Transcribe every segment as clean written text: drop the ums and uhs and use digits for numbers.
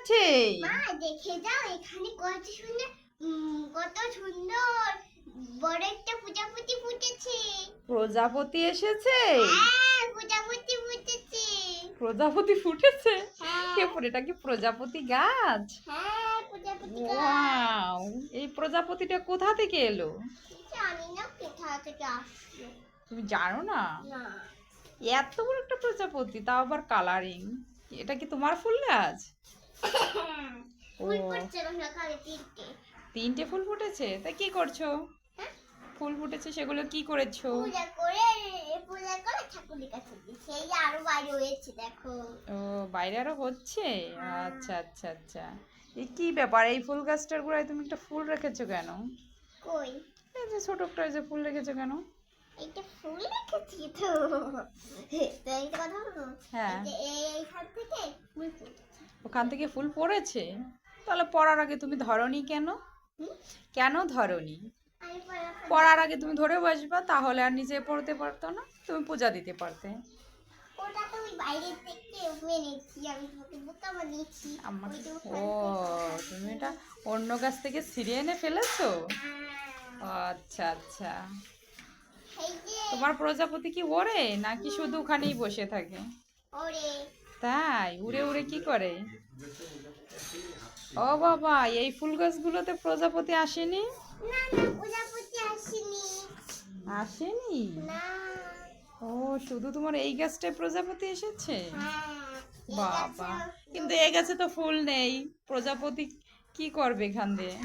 আছে? মা দেখে যাও এখানে কত সুন্দর কত সুন্দর বড় একটা প্রজাপতি ফুটেছে। প্রজাপতি এসেছে? হ্যাঁ প্রজাপতি ফুটেছে। প্রজাপতি ফুটেছে? হ্যাঁ এটা কি প্রজাপতি গাছ? হ্যাঁ প্রজাপতি গাছ। ওয়াও, এই প্রজাপতিটা কোথা থেকে এলো? জানি না কোথা থেকে আসলো। তুমি জানো না? না এত বড় একটা প্রজাপতি, তাও আবার কালারিং। এটা কি তোমার ফুল গাছ? ফুল ফুটছে সকালে তিনটে। তিনটে ফুল ফুটেছে? তা কি করছো? হ্যাঁ ফুল ফুটেছে সেগুলো কি করেছো? পূজা করে ঠাকুরের কাছে দিয়েছি। এই যে আরো বাইরে হয়েছে দেখো। ও, বাইরে আরো হচ্ছে? আচ্ছা আচ্ছা আচ্ছা। এই কি ব্যাপার, এই ফুল গাছটার গোড়ায় তুমি একটা ফুল রেখেছো কেন? কই এই যে ছোট একটা যে ফুল রেখেছো কেন? এইটা ফুল রেখেছি তো। তো এইটা কথা হলো। হ্যাঁ, এইখান থেকে ফুল ফুটেছে। ওখান থেকে ফুল পড়েছে? তাহলে পড়ার আগে তুমি ধরনি কেন? হুম? কেন ধরনি? আমি পড়ার আগে তুমি ধরে বসবা, তাহলে আর নিজে পড়তে পারতো না, তুমি পূজা দিতে পারতে। ওটা তো ওই বাইরে থেকে এনেছি। আমি তোমাকে বোকা বানিয়েছি। আমাকে, ওই যে ও, ওখান থেকে। তুমি এটা অন্য গাছ থেকে ছিঁড়ে এনে ফেলেছো? হ্যাঁ। আচ্ছা আচ্ছা। এই যে তোমার প্রজাপতি কি ওড়ে নাকি শুধু ওখানেই বসে থাকে? ওরে তাই? উড়ে উড়ে কি করে? ও বাবা, এই ফুল গাছগুলোতে প্রজাপতি আসেনি? না না প্রজাপতি আসেনি। আসেনি? না ও, শুধু তোমার এই গাছটায় প্রজাপতি এসেছে? হ্যাঁ এই বাবা, গাছে কিন্তু এই গাছে তো ফুল নেই, প্রজাপতি কি করবে এখান দিয়ে?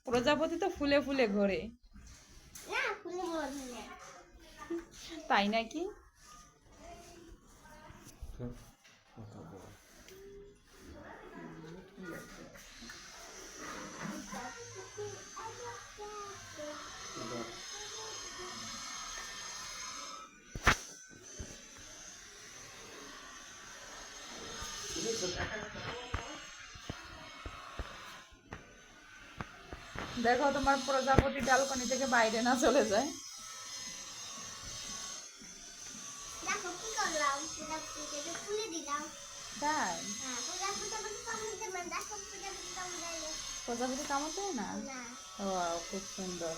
প্রজাপতি তো ফুলে ফুলে ঘোরে। না ফুলের মধু নেই। তাই নাকি? দেখো তোমার প্রজাপতি ব্যালকনি থেকে বাইরে না চলে যায়। দেখো কি করলাম, প্রজাপতিকে ফুলে দিলাম। তাই? হ্যাঁ প্রজাপতি আমাকে কামড় দেবে না। দেখো প্রজাপতি কামড় দেয় প্রজাপতি কামড় দেয় না? না। ও, খুব সুন্দর।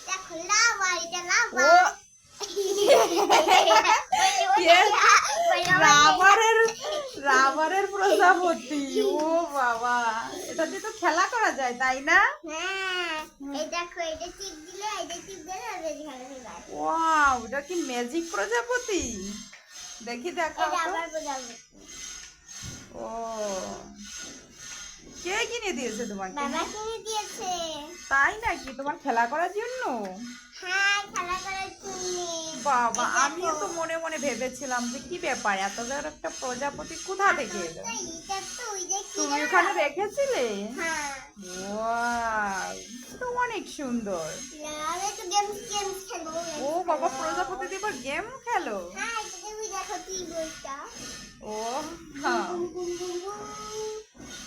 দেখো লাভা, এটা লাভা। ও, রাবারের রাবারের প্রজাপতি! ও বাবা, এটা দিয়ে তো খেলা করা যায়, তাই না? হ্যাঁ এই দেখো এটা টিপ দিলে, এটা টিপ দিলে ওটা ঝাড়া যায়। ওয়াও, এটা কি ম্যাজিক প্রজাপতি? দেখি দেখাও এটা তো। আবার প্রজাপতি। ও, কে কিনে দিয়েছে তোমাকে? বাবা কিনে দিয়েছে। তাই নাকি? তোমার খেলা করার জন্য? হ্যাঁ খেলা করার জন্য। বাবা, আমিও তো মনে মনে ভেবেছিলাম যে কি ব্যাপার, এত বড় একটা প্রজাপতি কোথা থেকে এলো? এটা তো ওই দেখি তুমি ওখানে রেখেছিলে? হ্যাঁ ওয়াও, তো অনেক সুন্দর। আমি তো গেমস খেলবো। ও বাবা, প্রজাপতি দিয়ে এবার গেম খেলো? হ্যাঁ এটা তুমি দেখো কি বলটা। ও হ্যাঁ, বুম বুম বুম বুম।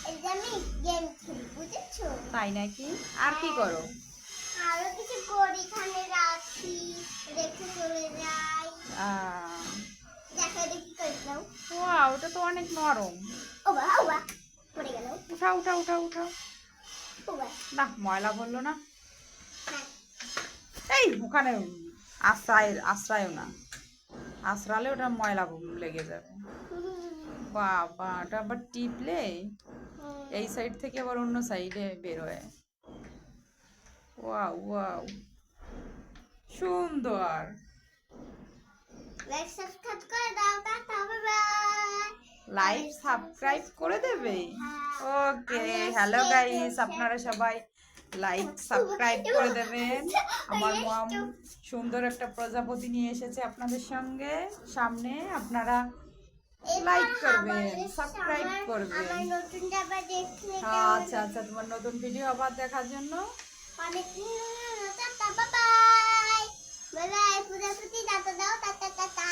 এটা আমি গেম খেলি বুঝেছো। তাই নাকি? আর কি করো? আরো কিছু করি, এখানে রাখি, রেখে চলে যাই। দেখো এটা কি করলাম। ওয়াও, ওটা তো অনেক নরম। ও বা পড়ে গেল। উঠাও উঠাও উঠাও উঠাও। ও বা না, ময়লা বললো না। হ্যাঁ এই ওখানে আশ্রয় না, আশ্রালে ওটা ময়লা লেগে যাবে। বাবা, ওটা আবার টিপলে এই সাইড থেকে আবার অন্য সাইডে বের হয়। ওয়াও ওয়াও, সুন্দর। লাইক সাবস্ক্রাইব করে দাও। Tata bye bye. Like subscribe করে দেবে? ওকে, হ্যালো গাইস, আপনারা সবাই লাইক সাবস্ক্রাইব করে দেবেন। আমার মম সুন্দর একটা প্রজাপতি নিয়ে এসেছে আপনাদের সঙ্গে সামনে, আপনারা লাইক করবেন, সাবস্ক্রাইব করবেন। আমার নতুন জামা দেখতে আচ্ছা আচ্ছা, তোমার নতুন ভিডিও আবার দেখার জন্য অনেক tata bye bye. Bye bye. প্রজাপতি টাটা দাও। Tata tata.